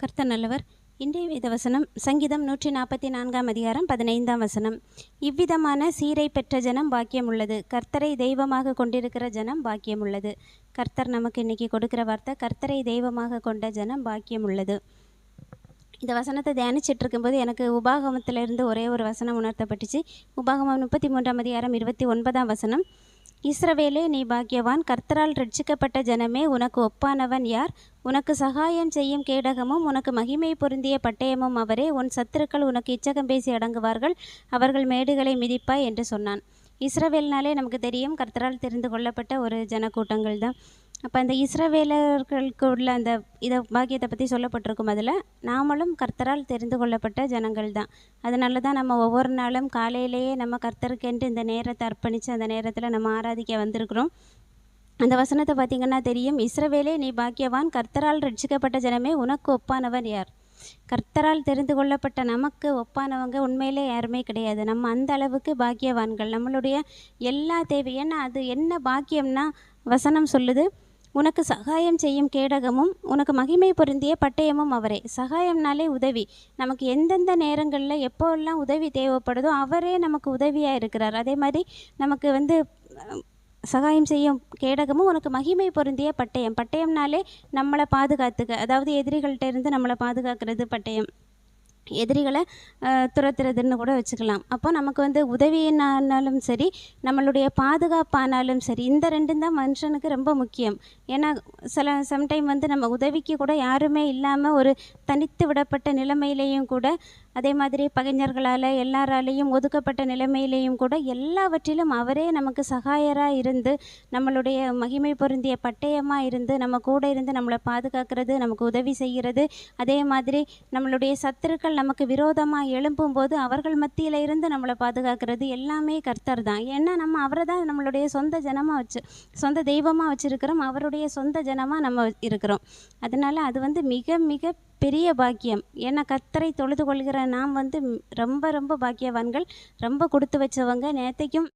கர்த்தர் நல்லவர். இன்றைய வேத வசனம் சங்கீதம் 144 அதிகாரம் 15 வசனம். இவ்விதமான சீரை பெற்ற ஜனம் பாக்கியம் உள்ளது, கர்த்தரை தெய்வமாக கொண்டிருக்கிற ஜனம் பாக்கியம் உள்ளது. கர்த்தர் நமக்கு இன்னைக்கு கொடுக்கிற வார்த்தை, கர்த்தரை தெய்வமாக கொண்ட ஜனம் பாக்கியம் உள்ளது. இந்த வசனத்தை தியானிச்சிட்டு இருக்கும்போது எனக்கு உபாகமத்திலிருந்து ஒரே ஒரு வசனம் உணர்த்தப்பட்டுச்சு. உபாகமம் 33 அதிகாரம் 29 வசனம். இஸ்ரவேலே, நீ பாக்கியவான், கர்த்தரால் ரட்சிக்கப்பட்ட ஜனமே, உனக்கு ஒப்பானவன் யார்? உனக்கு சகாயம் செய்யும் கேடகமும் உனக்கு மகிமை பொருந்திய பட்டயமும் அவரே. உன் சத்துருக்கள் உனக்கு இச்சகம் பேசி அடங்குவார்கள், அவர்கள் மேடுகளை மிதிப்பாய் என்று சொன்னான். இஸ்ரவேல்னாலே நமக்கு தெரியும், கர்த்தரால் தெரிந்து கொள்ளப்பட்ட ஒரு ஜனக்கூட்டங்கள் தான். அப்போ அந்த இஸ்ரவேலர்களுக்கு உள்ள அந்த பாக்கியத்தை பற்றி சொல்லப்பட்டிருக்கும். அதில் நாமளும் கர்த்தரால் தெரிந்து கொள்ளப்பட்ட ஜனங்கள் தான். அதனால தான் நம்ம ஒவ்வொரு நாளும் காலையிலேயே நம்ம கர்த்தருக்கென்று இந்த நேரத்தை அர்ப்பணித்து அந்த நேரத்தில் நம்ம ஆராதிக்க வந்திருக்கிறோம். அந்த வசனத்தை பார்த்திங்கன்னா தெரியும், இஸ்ரவேலே, நீ பாக்கியவான், கர்த்தரால் ரட்சிக்கப்பட்ட ஜனமே, உனக்கு ஒப்பானவன் யார்? கர்த்தரால் தெரிந்து கொள்ளப்பட்ட நமக்கு ஒப்பானவங்க உண்மையிலே யாருமே கிடையாது. நம்ம அந்த அளவுக்கு பாக்கியவான்கள். நம்மளுடைய எல்லா ஏன்னா அது என்ன பாக்கியம்னா, வசனம் சொல்லுது, உனக்கு சகாயம் செய்யும் கேடகமும் உனக்கு மகிமை பொருந்திய பட்டயமும் அவரே. சகாயம்னாலே உதவி. நமக்கு எந்தெந்த நேரங்களில் எப்போல்லாம் உதவி தேவைப்படுதோ அவரே நமக்கு உதவியாக இருக்கிறார். அதே மாதிரி நமக்கு சகாயம் செய்யும் கேடகமும் உனக்கு மகிமை பொருந்திய பட்டயம். பட்டயம்னாலே நம்மளை பாதுகாத்துக்க, அதாவது எதிரிகள்கிட்ட இருந்து நம்மளை பாதுகாக்கிறது பட்டயம். எதிரிகளை துரத்துறதுன்னு கூட வச்சுக்கலாம். அப்போ நமக்கு உதவினாலும் சரி, நம்மளுடைய பாதுகாப்பானாலும் சரி, இந்த ரெண்டும் தான் மனுஷனுக்கு ரொம்ப முக்கியம். ஏன்னா சம்டைம் நம்ம உதவிக்கு கூட யாருமே இல்லாமல் ஒரு தனித்து விடப்பட்ட நிலைமையிலையும் கூட, அதே மாதிரி பகைஞர்களால் எல்லாராலேயும் ஒதுக்கப்பட்ட நிலைமையிலையும் கூட, எல்லாவற்றிலும் அவரே நமக்கு சகாயராக இருந்து, நம்மளுடைய மகிமை பொருந்திய பட்டயமாக இருந்து, நம்ம கூட இருந்து நம்மளை பாதுகாக்கிறது, நமக்கு உதவி செய்கிறது. அதே மாதிரி நம்மளுடைய சத்துருக்கள் நமக்கு விரோதமாக எழும்பும்போது அவர்கள் மத்தியில் இருந்து நம்மளை பாதுகாக்கிறது எல்லாமே கர்த்தர் தான். ஏன்னா நம்ம அவரை தான் நம்மளுடைய சொந்த ஜனமாக சொந்த தெய்வமாக வச்சுருக்கிறோம். அவருடைய சொந்த ஜனமாக நம்ம இருக்கிறோம். அதனால் அது மிக மிக பெரிய பாக்கியம். ஏன்னா கர்த்தரை தொழுது கொள்கிற நாம் ரொம்ப ரொம்ப பாக்கியவான்கள், ரொம்ப கொடுத்து வச்சவங்க. நேற்றைக்கும்